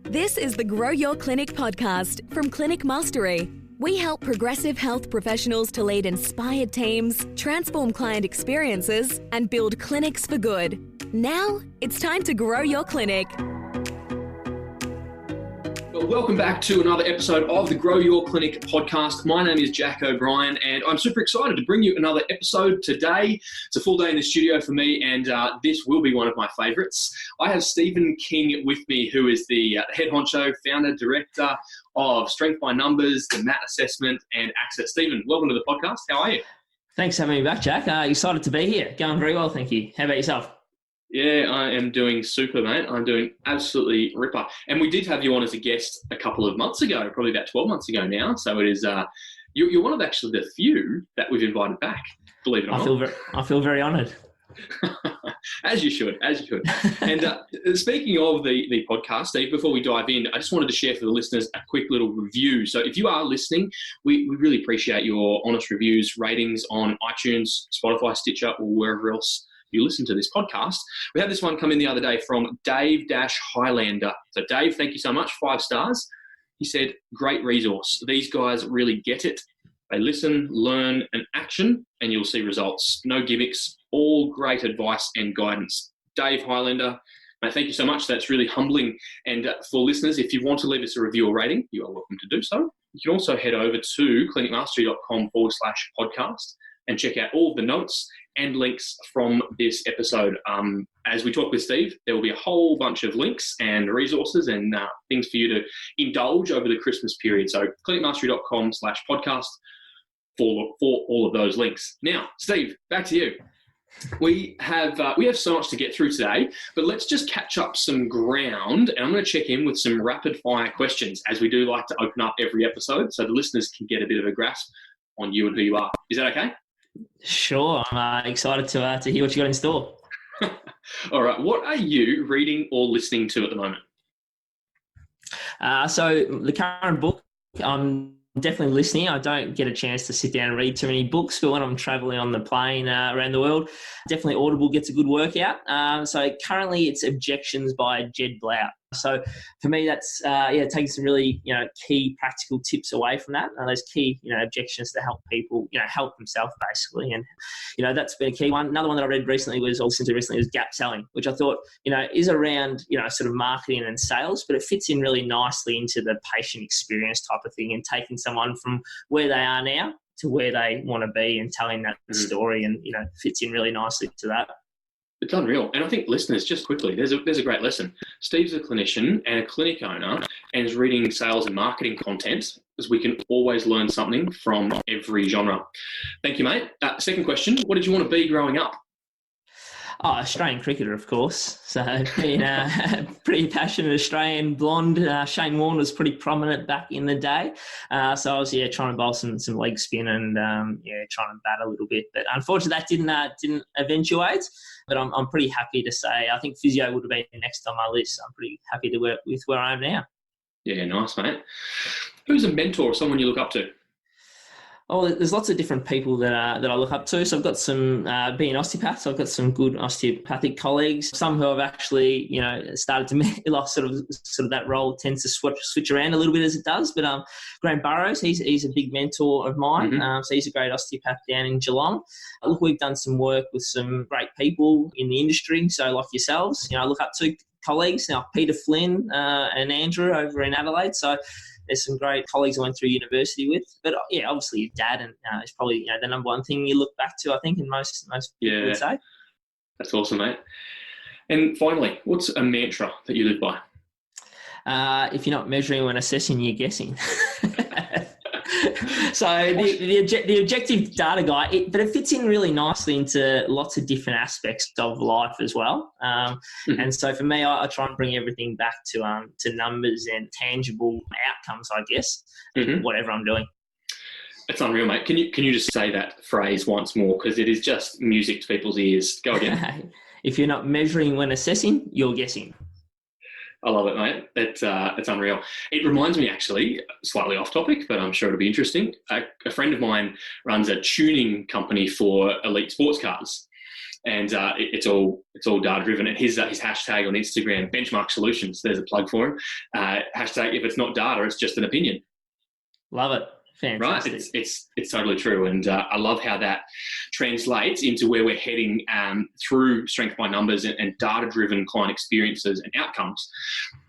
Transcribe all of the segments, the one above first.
This is the Grow Your Clinic podcast from Clinic Mastery. We help progressive health professionals to lead inspired teams, transform client experiences, and build clinics for good. Now, it's time to grow your clinic. Well, welcome back to another episode of the Grow Your Clinic podcast. My name is Jack O'Brien, and I'm super excited to bring you another episode today. It's a full day in the studio for me, and this will be one of my favourites. I have Stephen King with me, who is the head honcho, founder, director of Strength by Numbers, the MAT assessment, and AxIT. Stephen, welcome to the podcast. How are you? Thanks for having me back, Jack. Excited to be here. Going very well, thank you. How about yourself? Yeah, I am doing super, mate. I'm doing absolutely ripper. And we did have you on as a guest a couple of months ago, probably about 12 months ago now. So it is, you're one of actually the few that we've invited back, believe it or not. I feel very honoured. As you should. And speaking of the podcast, Steve, before we dive in, I just wanted to share for the listeners a quick little review. So if you are listening, we really appreciate your honest reviews, ratings on iTunes, Spotify, Stitcher, or wherever else you listen to this podcast. We had this one come in the other day from Dave-Highlander. So Dave, thank you so much. 5 stars. He said, great resource. These guys really get it. They listen, learn, and action, and you'll see results. No gimmicks, all great advice and guidance. Dave Highlander, mate, thank you so much. That's really humbling. And for listeners, if you want to leave us a review or rating, you are welcome to do so. You can also head over to clinicmastery.com/podcast and check out all of the notes and links from this episode. As we talk with Steve, there will be a whole bunch of links and resources and things for you to indulge over the Christmas period. So clinicmastery.com/podcast for all of those links. Now, Steve, back to you. We have so much to get through today, but let's just catch up some ground, and I'm going to check in with some rapid fire questions, as we do like to open up every episode so the listeners can get a bit of a grasp on you and who you are. Is that okay? Sure. I'm excited to hear what you got in store. All right. What are you reading or listening to at the moment? So the current book, I'm definitely listening. I don't get a chance to sit down and read too many books, but when I'm traveling on the plane around the world, definitely Audible gets a good workout. So currently it's Objections by Jed Blount. So for me, that's taking some really key practical tips away from that. Those key objections to help people help themselves basically, and that's been a key one. Another one that I read recently was Gap Selling, which I thought is around sort of marketing and sales, but it fits in really nicely into the patient experience type of thing and taking someone from where they are now to where they want to be and telling that story, and fits in really nicely to that. It's unreal. And I think listeners, just quickly, there's a great lesson. Steve's a clinician and a clinic owner and is reading sales and marketing content, as we can always learn something from every genre. Thank you, mate. Second question, what did you want to be growing up? Oh, Australian cricketer, of course. So being a pretty passionate Australian blonde, Shane Warne was pretty prominent back in the day. So I was trying to bowl some leg spin and trying to bat a little bit. But unfortunately, that didn't eventuate. But I'm pretty happy to say I think physio would have been next on my list. I'm pretty happy to work with where I am now. Yeah, nice, mate. Who's a mentor or someone you look up to? Oh, there's lots of different people that I look up to. So I've got some, being osteopaths, I've got some good osteopathic colleagues. Some who I've actually, started to meet, sort of that role tends to switch around a little bit as it does. But Graham Burrows, he's a big mentor of mine. Mm-hmm. So he's a great osteopath down in Geelong. Look, we've done some work with some great people in the industry. So like yourselves, I look up to colleagues, Peter Flynn and Andrew over in Adelaide. So there's some great colleagues I went through university with. But obviously your dad and is probably the number one thing you look back to, I think, and most people would say. That's awesome, mate. And finally, what's a mantra that you live by? If you're not measuring when assessing, you're guessing. So the objective data guy, but it fits in really nicely into lots of different aspects of life as well. And so for me, I try and bring everything back to numbers and tangible outcomes, I guess, whatever I'm doing. It's unreal, mate. Can you just say that phrase once more, because it is just music to people's ears? Go again. If you're not measuring when assessing, you're guessing. I love it, mate. It's unreal. It reminds me, actually, slightly off topic, but I'm sure it'll be interesting. A friend of mine runs a tuning company for elite sports cars. and it's all data driven. And his hashtag on Instagram, Benchmark Solutions. There's a plug for him. Hashtag, if it's not data, it's just an opinion. Love it. Fantastic. Right, it's totally true, and I love how that translates into where we're heading through strength by numbers and data-driven client experiences and outcomes.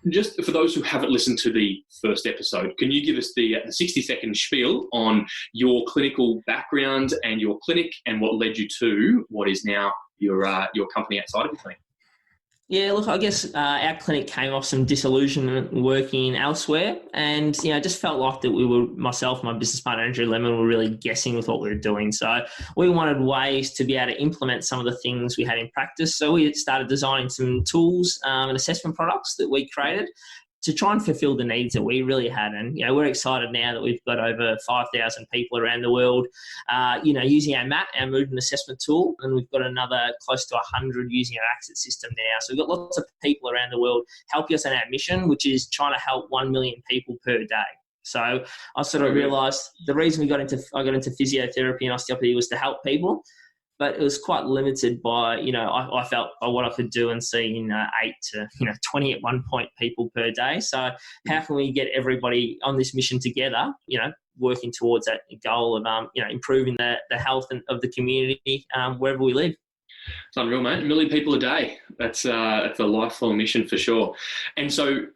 Just for those who haven't listened to the first episode, can you give us the 60-second spiel on your clinical background and your clinic, and what led you to what is now your company outside of your clinic? Yeah, look, I guess our clinic came off some disillusionment working elsewhere, and I just felt like that myself, my business partner Andrew Lemon, were really guessing with what we were doing. So we wanted ways to be able to implement some of the things we had in practice. So we started designing some tools and assessment products that we created to try and fulfill the needs that we really had. And, we're excited now that we've got over 5,000 people around the world, using our MAT, our movement assessment tool, and we've got another close to 100 using our AxIT system now. So we've got lots of people around the world helping us in our mission, which is trying to help 1 million people per day. So I sort of realised the reason I got into physiotherapy and osteopathy was to help people, but it was quite limited by, I felt by what I could do and seeing 8 to 20 at one point people per day. So how can we get everybody on this mission together, working towards that goal of, improving the health of the community wherever we live? It's unreal, mate. 1 million people a day. That's a lifelong mission for sure. And so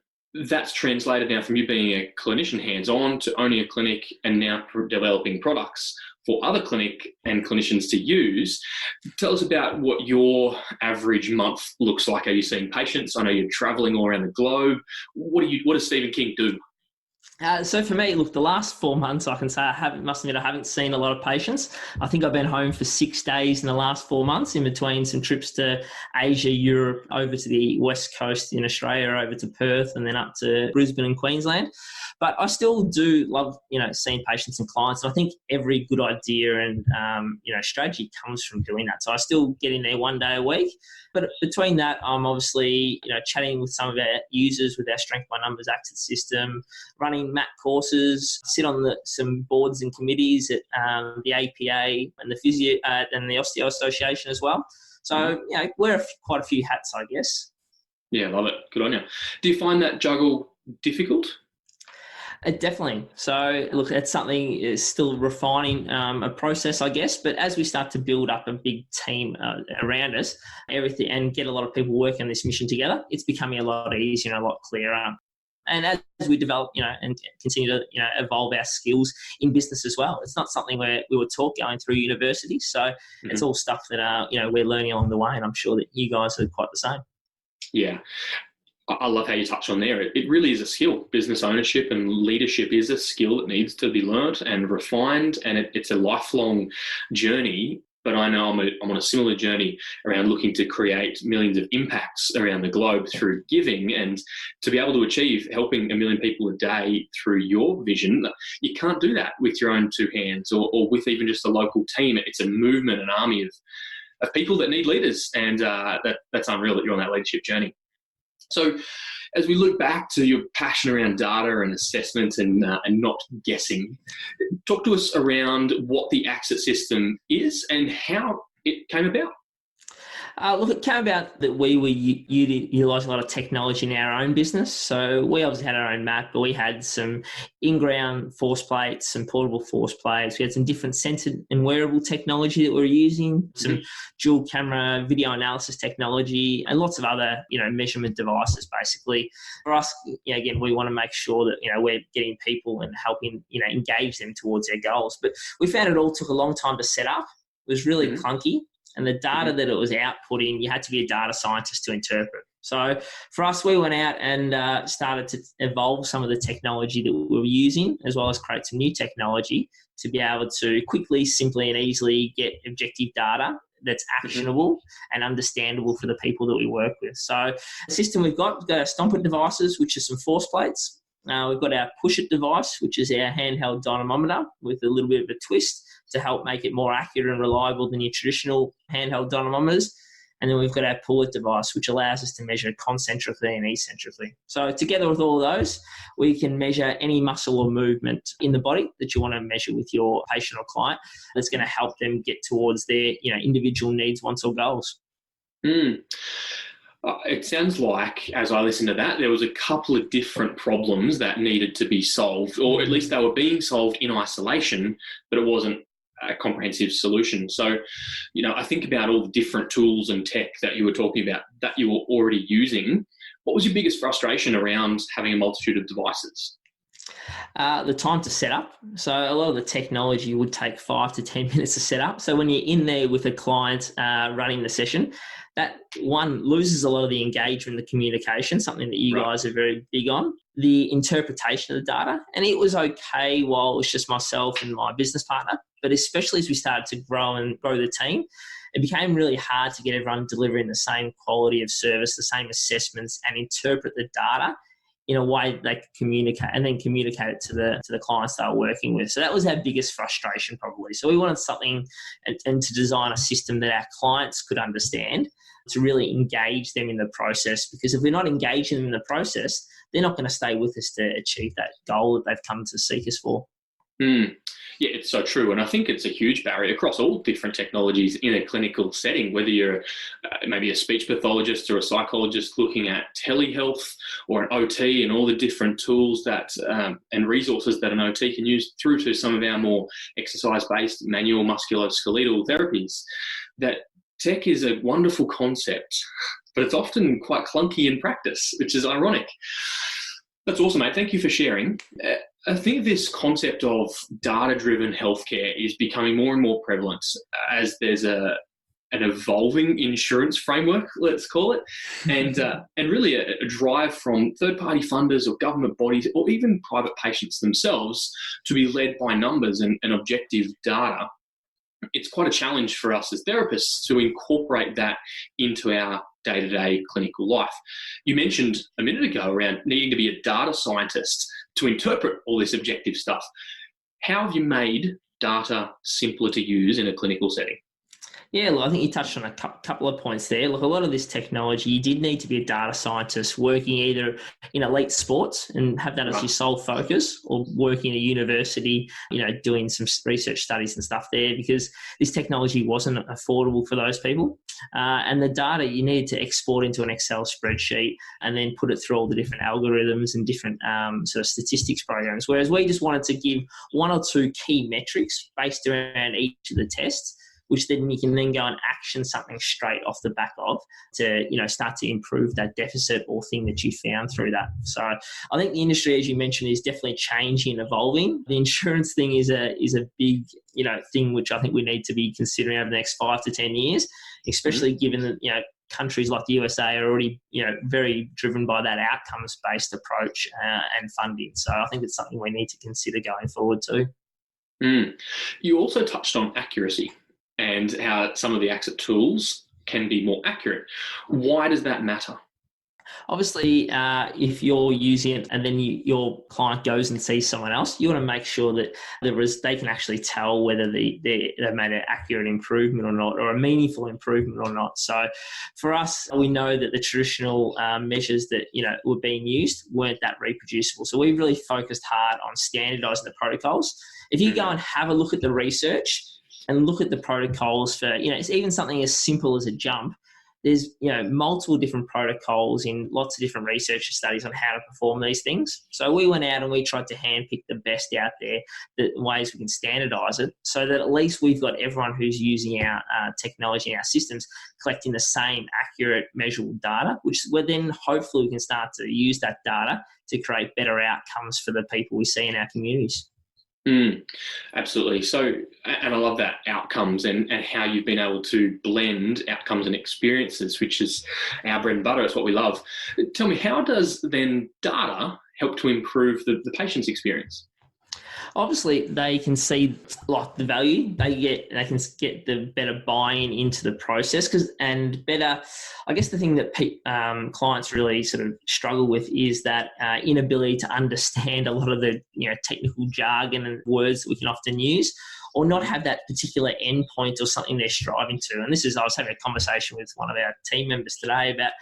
that's translated now from you being a clinician hands-on to owning a clinic and now developing products for other clinic and clinicians to use. Tell us about what your average month looks like. Are you seeing patients? I know you're traveling all around the globe. What does Stephen King do? So for me, look, the last 4 months, I can say I haven't seen a lot of patients. I think I've been home for 6 days in the last 4 months, in between some trips to Asia, Europe, over to the West Coast in Australia, over to Perth, and then up to Brisbane and Queensland. But I still do love, seeing patients and clients. And I think every good idea and, strategy comes from doing that. So I still get in there 1 day a week. But between that, I'm obviously, chatting with some of our users with our Strength by Numbers AxIT system, running MAT courses, sit on some boards and committees at the APA and the Physio and the Osteo Association as well. So, wear quite a few hats, I guess. Yeah, love it. Good on you. Do you find that juggle difficult? Definitely. So, look, it's something is still refining a process, I guess. But as we start to build up a big team around us, everything, and get a lot of people working on this mission together, it's becoming a lot easier and a lot clearer. And as we develop, and continue to, evolve our skills in business as well, it's not something where we were taught going through university. So it's all stuff that, we're learning along the way. And I'm sure that you guys are quite the same. Yeah. I love how you touch on there. It really is a skill. Business ownership and leadership is a skill that needs to be learnt and refined, and it's a lifelong journey. But I know I'm on a similar journey around looking to create millions of impacts around the globe through giving, and to be able to achieve helping 1 million people a day through your vision. You can't do that with your own two hands or with even just a local team. It's a movement, an army of people that need leaders, and that's unreal that you're on that leadership journey. So as we look back to your passion around data and assessment and not guessing, talk to us around what the AxIT system is and how it came about. Look, it came about that we were utilising a lot of technology in our own business. So we obviously had our own map, but we had some in-ground force plates, some portable force plates. We had some different sensor and wearable technology that we were using, some dual camera video analysis technology, and lots of other, measurement devices, basically. For us, again, we want to make sure that, we're getting people and helping, engage them towards their goals. But we found it all took a long time to set up. It was really clunky. And the data that it was outputting, you had to be a data scientist to interpret. So for us, we went out and started to evolve some of the technology that we were using, as well as create some new technology to be able to quickly, simply and easily get objective data that's actionable and understandable for the people that we work with. So the system we've got our Stompit devices, which are some force plates. We've got our Push-It device, which is our handheld dynamometer with a little bit of a twist to help make it more accurate and reliable than your traditional handheld dynamometers. And then we've got our pullet device, which allows us to measure concentrically and eccentrically. So together with all of those, we can measure any muscle or movement in the body that you want to measure with your patient or client that's going to help them get towards their individual needs, wants, or goals. It sounds like, as I listened to that, there was a couple of different problems that needed to be solved, or at least they were being solved in isolation, but it wasn't a comprehensive solution. So, I think about all the different tools and tech that you were talking about that you were already using. What was your biggest frustration around having a multitude of devices? The time to set up. So a lot of the technology would take 5 to 10 minutes to set up. So when you're in there with a client running the session, that one loses a lot of the engagement, the communication, something that you guys are very big on, the interpretation of the data. And it was okay while it was just myself and my business partner, but especially as we started to grow the team, it became really hard to get everyone delivering the same quality of service, the same assessments, and interpret the data in a way they could communicate and then communicate it to the clients they were working with. So that was our biggest frustration probably. So we wanted something and to design a system that our clients could understand to really engage them in the process, because if we're not engaging them in the process, they're not going to stay with us to achieve that goal that they've come to seek us for. Yeah, it's so true. And I think it's a huge barrier across all different technologies in a clinical setting, whether you're maybe a speech pathologist or a psychologist looking at telehealth or an OT and all the different tools that and resources that an OT can use, through to some of our more exercise-based manual musculoskeletal therapies. That tech is a wonderful concept, but it's often quite clunky in practice, which is ironic. That's awesome, mate. Thank you for sharing. I think this concept of data-driven healthcare is becoming more and more prevalent as there's an evolving insurance framework, let's call it, and really a drive from third-party funders or government bodies or even private patients themselves to be led by numbers and objective data. It's quite a challenge for us as therapists to incorporate that into our day-to-day clinical life. You mentioned a minute ago around needing to be a data scientist to interpret all this objective stuff. How have you made data simpler to use in a clinical setting? Yeah, look, I think you touched on a couple of points there. Look, a lot of this technology, you did need to be a data scientist working either in elite sports and have that as your sole focus, or working in a university, doing some research studies and stuff there, because this technology wasn't affordable for those people. And the data you needed to export into an Excel spreadsheet and then put it through all the different algorithms and different sort of statistics programs. Whereas we just wanted to give one or two key metrics based around each of the tests, which then you can then go and action something straight off the back of to, start to improve that deficit or thing that you found through that. So I think the industry, as you mentioned, is definitely changing and evolving. The insurance thing is a big, thing which I think we need to be considering over the next 5 to 10 years, especially given that, countries like the USA are already, very driven by that outcomes-based approach and funding. So I think it's something we need to consider going forward too. You also touched on accuracy and how some of the AxIT tools can be more accurate. Why does that matter? Obviously, if you're using it and then your client goes and sees someone else, you want to make sure that they can actually tell whether they've made an accurate improvement or not, or a meaningful improvement or not. So for us, we know that the traditional measures that were being used weren't that reproducible. So we really focused hard on standardizing the protocols. If you go and have a look at the research and look at the protocols for, it's even something as simple as a jump. There's, multiple different protocols in lots of different research studies on how to perform these things. So we went out and we tried to handpick the best out there, the ways we can standardize it, so that at least we've got everyone who's using our technology and our systems collecting the same accurate, measurable data, which where then hopefully we can start to use that data to create better outcomes for the people we see in our communities. Absolutely. So, and I love that outcomes and how you've been able to blend outcomes and experiences, which is our bread and butter. It's what we love. Tell me, how does then data help to improve the patient's experience? Obviously, they can see like the value they can get the better buy-in into the process and better. I guess the thing that clients really sort of struggle with is that inability to understand a lot of the technical jargon and words that we can often use, or not have that particular endpoint or something they're striving to. And I was having a conversation with one of our team members today about,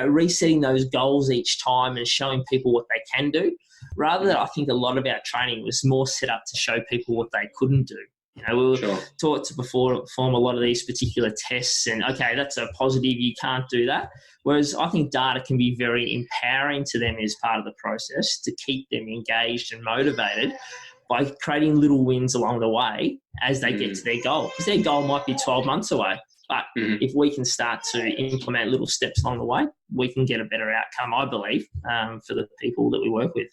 resetting those goals each time and showing people what they can do, rather than I think a lot of our training was more set up to show people what they couldn't do. We were taught to perform a lot of these particular tests and, okay, that's a positive, you can't do that. Whereas I think data can be very empowering to them as part of the process to keep them engaged and motivated by creating little wins along the way as they get to their goal. Because their goal might be 12 months away. But if we can start to implement little steps along the way, we can get a better outcome, I believe, for the people that we work with.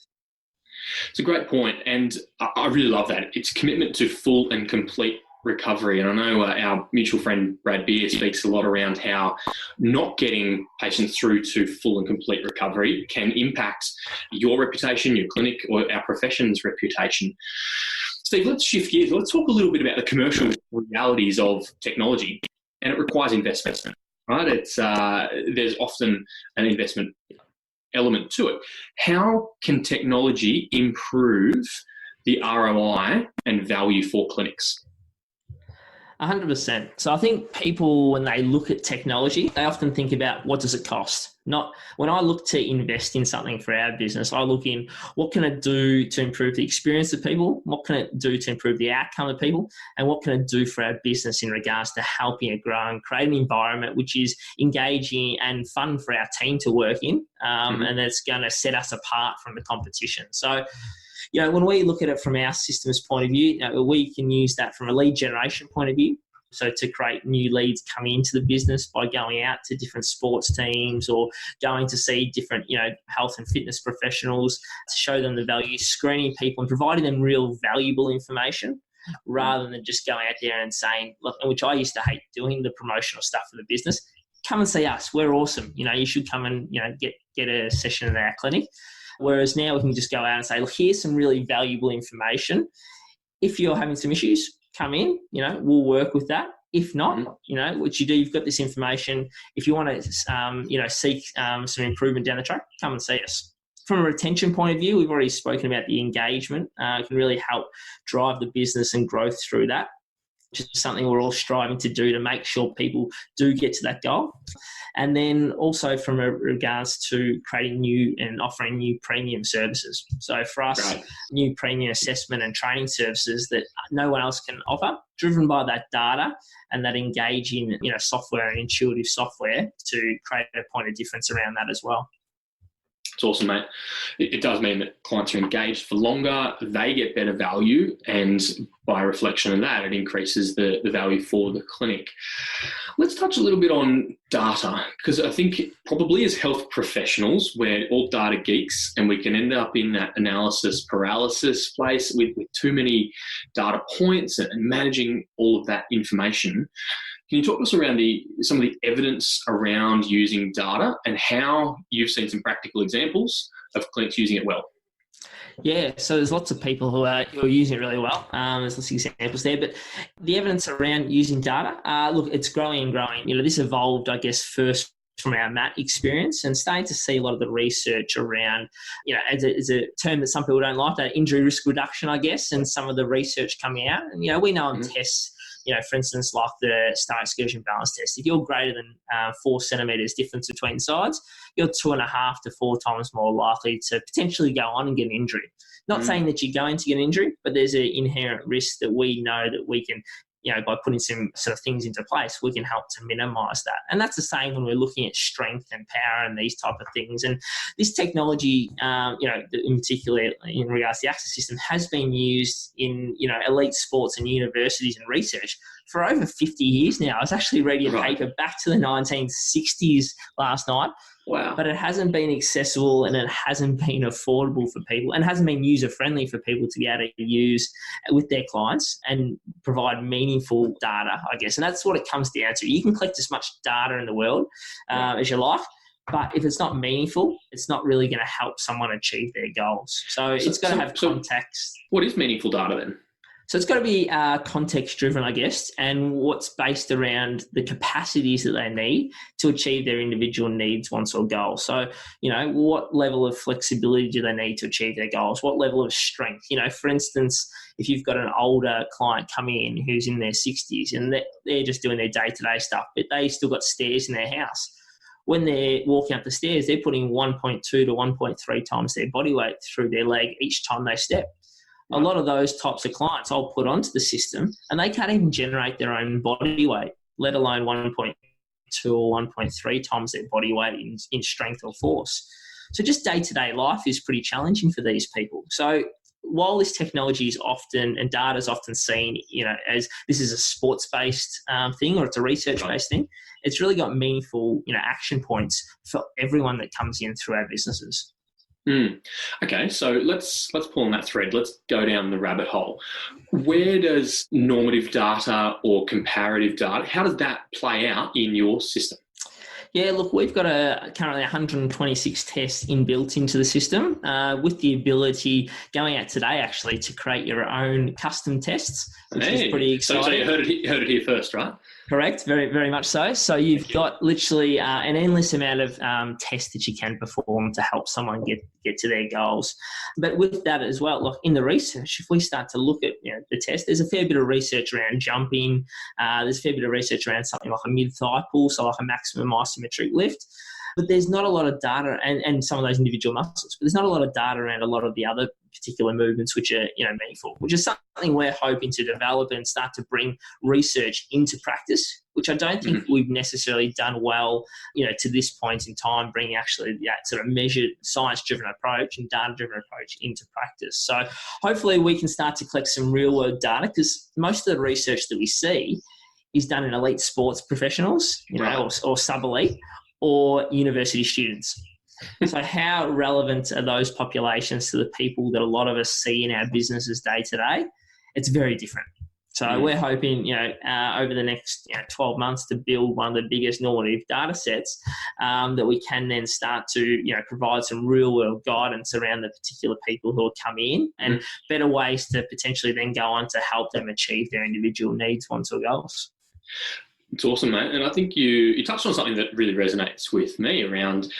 It's a great point, and I really love that. It's commitment to full and complete recovery. And I know our mutual friend Brad Beer speaks a lot around how not getting patients through to full and complete recovery can impact your reputation, your clinic, or our profession's reputation. Steve, let's shift gears. Let's talk a little bit about the commercial realities of technology, and it requires investment, right? There's often an investment element to it. How can technology improve the ROI and value for clinics? 100%. So I think people, when they look at technology, they often think about what does it cost? Not when I look to invest in something for our business, I look in what can it do to improve the experience of people? What can it do to improve the outcome of people? And what can it do for our business in regards to helping it grow and create an environment which is engaging and fun for our team to work in, and that's going to set us apart from the competition. So, when we look at it from our systems point of view, we can use that from a lead generation point of view. So to create new leads coming into the business by going out to different sports teams or going to see different, health and fitness professionals to show them the value, screening people and providing them real valuable information rather than just going out there and saying, look, which I used to hate doing, the promotional stuff for the business. Come and see us. We're awesome. You should come and, get a session in our clinic. Whereas now we can just go out and say, look, here's some really valuable information. If you're having some issues, come in, we'll work with that. If not, what you do, you've got this information. If you want to, seek some improvement down the track, come and see us. From a retention point of view, we've already spoken about the engagement. It can really help drive the business and growth through that, which is something we're all striving to do to make sure people do get to that goal. And then also from regards to creating new and offering new premium services. So for us, new premium assessment and training services that no one else can offer, driven by that data and that engaging, software and intuitive software to create a point of difference around that as well. It's awesome, mate. It does mean that clients are engaged for longer, they get better value, and by reflection of that, it increases the value for the clinic. Let's touch a little bit on data, because I think probably as health professionals, we're all data geeks and we can end up in that analysis paralysis place with too many data points and managing all of that information. Can you talk to us around some of the evidence around using data and how you've seen some practical examples of clinics using it well? Yeah, so there's lots of people who are using it really well. There's lots of examples there, but the evidence around using data, look, it's growing and growing. This evolved, I guess, first from our MAT experience and starting to see a lot of the research around, as a term that some people don't like, that injury risk reduction, I guess, and some of the research coming out. And, we know on tests, for instance, like the star excursion balance test, if you're greater than 4 centimetres difference between sides, you're 2.5 to 4 times more likely to potentially go on and get an injury. Not saying that you're going to get an injury, but there's an inherent risk that we know that we can, by putting some sort of things into place, we can help to minimise that. And that's the same when we're looking at strength and power and these type of things. And this technology, in particular in regards to the AxIT system, has been used in, elite sports and universities and research for over 50 years now. I was actually reading a paper back to the 1960s last night. Wow. But it hasn't been accessible and it hasn't been affordable for people and hasn't been user-friendly for people to be able to use with their clients and provide meaningful data, I guess. And that's what it comes down to. You can collect as much data in the world as you like, But if it's not meaningful, it's not really going to help someone achieve their goals. So it's got to have context. What is meaningful data then? So it's got to be context driven, I guess, and what's based around the capacities that they need to achieve their individual needs, wants, or goals. So, what level of flexibility do they need to achieve their goals? What level of strength? For instance, if you've got an older client coming in who's in their 60s and they're just doing their day-to-day stuff, but they still got stairs in their house. When they're walking up the stairs, they're putting 1.2 to 1.3 times their body weight through their leg each time they step. A lot of those types of clients I'll put onto the system and they can't even generate their own body weight, let alone 1.2 or 1.3 times their body weight in strength or force. So just day-to-day life is pretty challenging for these people. So while this technology is often, and data is often seen, as this is a sports-based thing or it's a research-based thing, it's really got meaningful, action points for everyone that comes in through our businesses. Okay, so let's pull on that thread. Let's go down the rabbit hole. Where does normative data or comparative data, how does that play out in your system? Yeah, look, we've got currently 126 tests inbuilt into the system with the ability going out today actually to create your own custom tests, which is pretty exciting. So you heard it here first, right? Correct, very, very much so. So you've got literally an endless amount of tests that you can perform to help someone get to their goals. But with that as well, look, in the research, if we start to look at the test, there's a fair bit of research around jumping. There's a fair bit of research around something like a mid-thigh pull, so like a maximum isometric lift. But there's not a lot of data, and some of those individual muscles, but there's not a lot of data around a lot of the other particular movements which are meaningful, which is something we're hoping to develop and start to bring research into practice, which I don't think we've necessarily done well, to this point in time, bringing actually that sort of measured, science-driven approach and data-driven approach into practice. So hopefully we can start to collect some real-world data, because most of the research that we see is done in elite sports professionals, or sub-elite, or university students. So how relevant are those populations to the people that a lot of us see in our businesses day to day? It's very different. So we're hoping, over the next 12 months to build one of the biggest normative data sets that we can then start to, provide some real world guidance around the particular people who are coming in and better ways to potentially then go on to help them achieve their individual needs, wants, or goals. It's awesome, mate. And I think you touched on something that really resonates with me around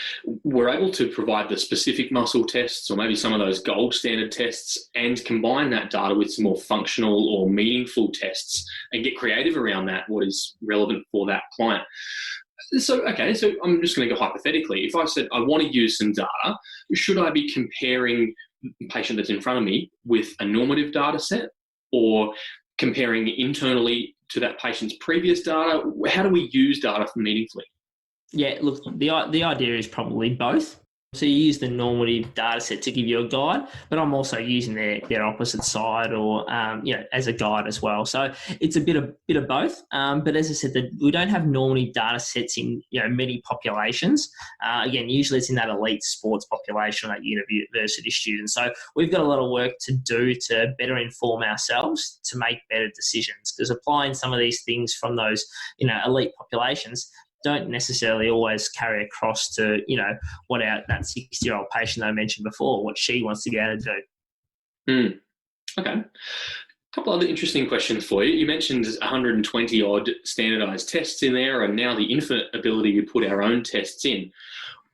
we're able to provide the specific muscle tests or maybe some of those gold standard tests and combine that data with some more functional or meaningful tests and get creative around that, what is relevant for that client. So I'm just going to go hypothetically. If I said I want to use some data, should I be comparing the patient that's in front of me with a normative data set or comparing internally to that patient's previous data? How do we use data meaningfully? Yeah, look, the idea is probably both. So you use the normative data set to give you a guide, but I'm also using their opposite side or, as a guide as well. So it's a bit of both. But as I said, we don't have normative data sets in, many populations. Again, usually it's in that elite sports population, that university students. So we've got a lot of work to do to better inform ourselves to make better decisions, because applying some of these things from those, elite populations don't necessarily always carry across to, what that 60-year-old patient I mentioned before, what she wants to be able to do. Okay. A couple other interesting questions for you. You mentioned 120 odd standardized tests in there and now the infinite ability to put our own tests in.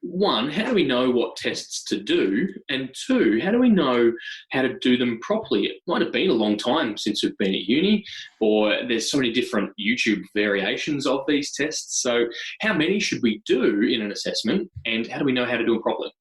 One, how do we know what tests to do? And two, how do we know how to do them properly? It might have been a long time since we've been at uni, or there's so many different YouTube variations of these tests. So how many should we do in an assessment, and how do we know how to do them properly?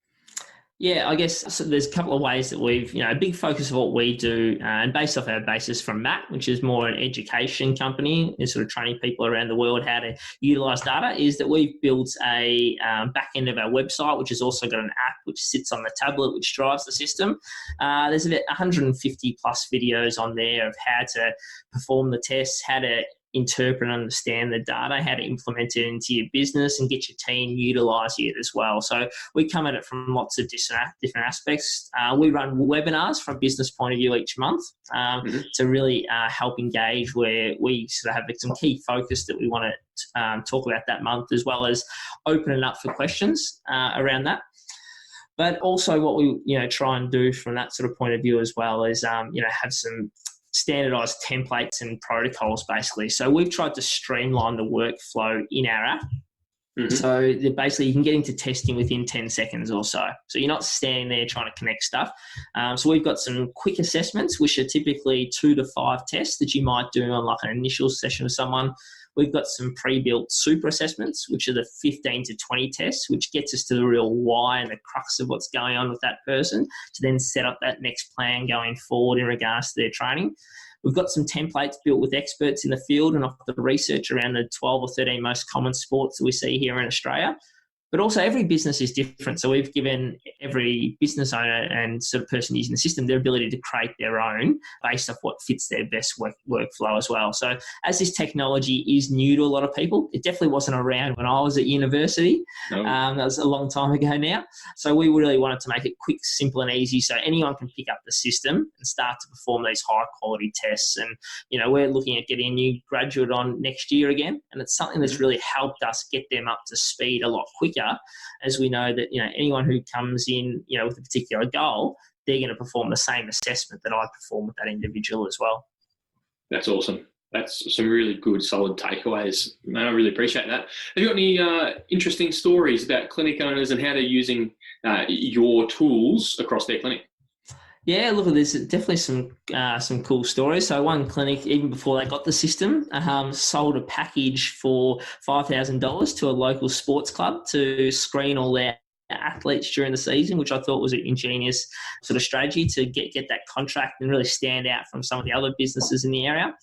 Yeah, I guess so there's a couple of ways that we've, a big focus of what we do, and based off our basis from MAT, which is more an education company and sort of training people around the world how to utilize data, is that we've built a back end of our website, which has also got an app which sits on the tablet, which drives the system. There's about 150 plus videos on there of how to perform the tests, how to interpret and understand the data, how to implement it into your business and get your team utilising it as well. So we come at it from lots of different aspects. We run webinars from a business point of view each month to really help engage, where we sort of have some key focus that we want to talk about that month, as well as opening up for questions around that. But also what we try and do from that sort of point of view as well is have some standardized templates and protocols, basically. So we've tried to streamline the workflow in our app. So basically you can get into testing within 10 seconds or so. So you're not standing there trying to connect stuff. So we've got some quick assessments, which are typically 2 to 5 tests that you might do on like an initial session with someone. We've got some pre-built super assessments, which are the 15 to 20 tests, which gets us to the real why and the crux of what's going on with that person to then set up that next plan going forward in regards to their training. We've got some templates built with experts in the field and off the research around the 12 or 13 most common sports that we see here in Australia. But also every business is different. So we've given every business owner and sort of person using the system their ability to create their own based off what fits their best workflow as well. So as this technology is new to a lot of people, it definitely wasn't around when I was at university. No. That was a long time ago now. So we really wanted to make it quick, simple and easy so anyone can pick up the system and start to perform these high quality tests. And, we're looking at getting a new graduate on next year again. And it's something that's really helped us get them up to speed a lot quicker, as we know that anyone who comes in with a particular goal, they're going to perform the same assessment that I perform with that individual as well. That's awesome. That's some really good, solid takeaways. Man, I really appreciate that. Have you got any interesting stories about clinic owners and how they're using your tools across their clinic? Yeah, look, there's definitely some cool stories. So one clinic, even before they got the system, sold a package for $5,000 to a local sports club to screen all their athletes during the season, which I thought was an ingenious sort of strategy to get that contract and really stand out from some of the other businesses in the area.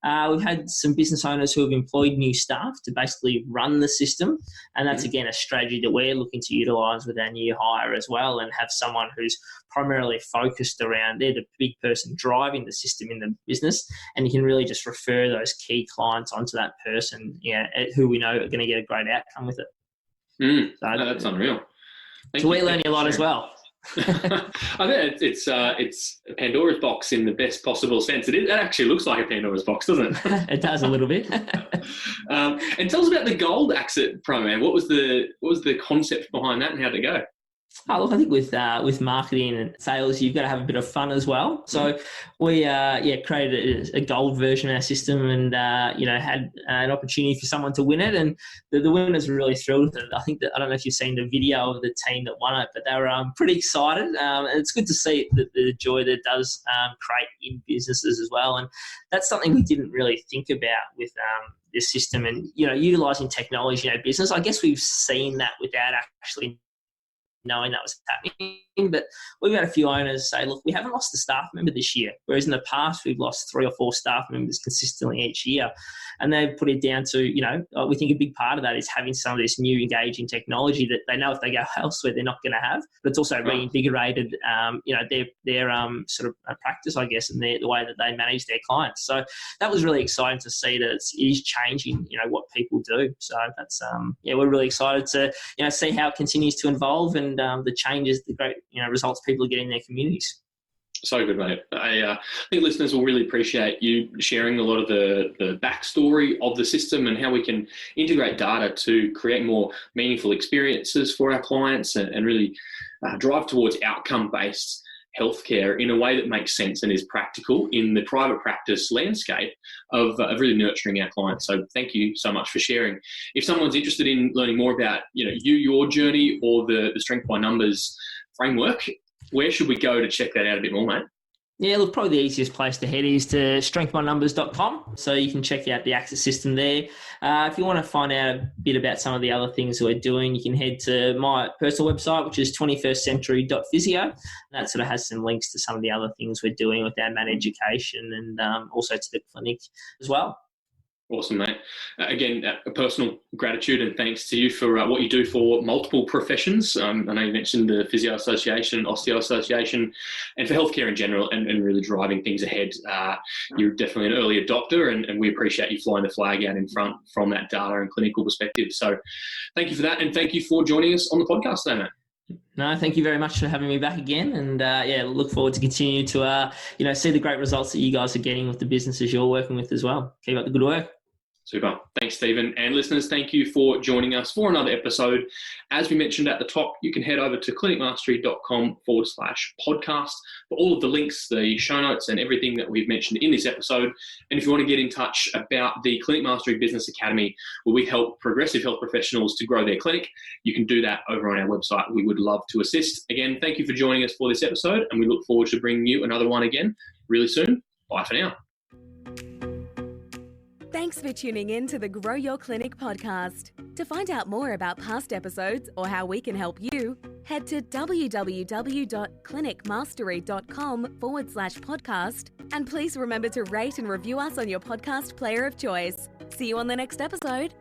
We've had some business owners who have employed new staff to basically run the system. And that's, again, a strategy that we're looking to utilise with our new hire as well, and have someone who's primarily focused around, they're the big person driving the system in the business, and you can really just refer those key clients onto that person, who we know are going to get a great outcome with it. So, that's unreal. So we're learning a lot as well. I think it's Pandora's box in the best possible sense. It actually looks like a Pandora's box, doesn't it? It does a little bit. And tell us about the Gold AxIT program. What was the concept behind that, and how'd it go? Oh, look, I think with marketing and sales, you've got to have a bit of fun as well. So we created a gold version of our system, and had an opportunity for someone to win it, and the winners were really thrilled with it. I think that, I don't know if you've seen the video of the team that won it, but they were pretty excited. And it's good to see the joy that it does create in businesses as well. And that's something we didn't really think about with this system, and utilising technology in our business. I guess we've seen that without actually knowing that was happening. But we've had a few owners say, look, we haven't lost a staff member this year, whereas in the past we've lost 3 or 4 staff members consistently each year. And they've put it down to, we think a big part of that is having some of this new engaging technology that they know if they go elsewhere they're not going to have, but it's also reinvigorated their sort of practice, I guess, and the way that they manage their clients. So that was really exciting to see that it is changing what people do. So that's we're really excited to see how it continues to evolve, and the changes, the great results people are getting in their communities. So good, mate. I think listeners will really appreciate you sharing a lot of the backstory of the system and how we can integrate data to create more meaningful experiences for our clients and really drive towards outcome-based healthcare in a way that makes sense and is practical in the private practice landscape of really nurturing our clients. So thank you so much for sharing. If someone's interested in learning more about your journey or the Strength by Numbers framework, where should we go to check that out a bit more, mate? Yeah, look, probably the easiest place to head is to strengthbynumbers.com. So you can check out the AxIT system there. If you want to find out a bit about some of the other things that we're doing, you can head to my personal website, which is 21stcentury.physio. That sort of has some links to some of the other things we're doing with our managed education and also to the clinic as well. Awesome, mate. Again, a personal gratitude and thanks to you for what you do for multiple professions. I know you mentioned the Physio Association, Osteo Association, and for healthcare in general, and really driving things ahead. You're definitely an early adopter, and we appreciate you flying the flag out in front from that data and clinical perspective. So thank you for that, and thank you for joining us on the podcast today, mate. No, thank you very much for having me back again, and look forward to continue to see the great results that you guys are getting with the businesses you're working with as well. Keep up the good work. Super. Thanks, Stephen. And listeners, thank you for joining us for another episode. As we mentioned at the top, you can head over to clinicmastery.com/podcast for all of the links, the show notes, and everything that we've mentioned in this episode. And if you want to get in touch about the Clinic Mastery Business Academy, where we help progressive health professionals to grow their clinic, you can do that over on our website. We would love to assist. Again, thank you for joining us for this episode, and we look forward to bringing you another one again really soon. Bye for now. Thanks for tuning in to the Grow Your Clinic podcast. To find out more about past episodes or how we can help you, head to www.clinicmastery.com/podcast. And please remember to rate and review us on your podcast player of choice. See you on the next episode.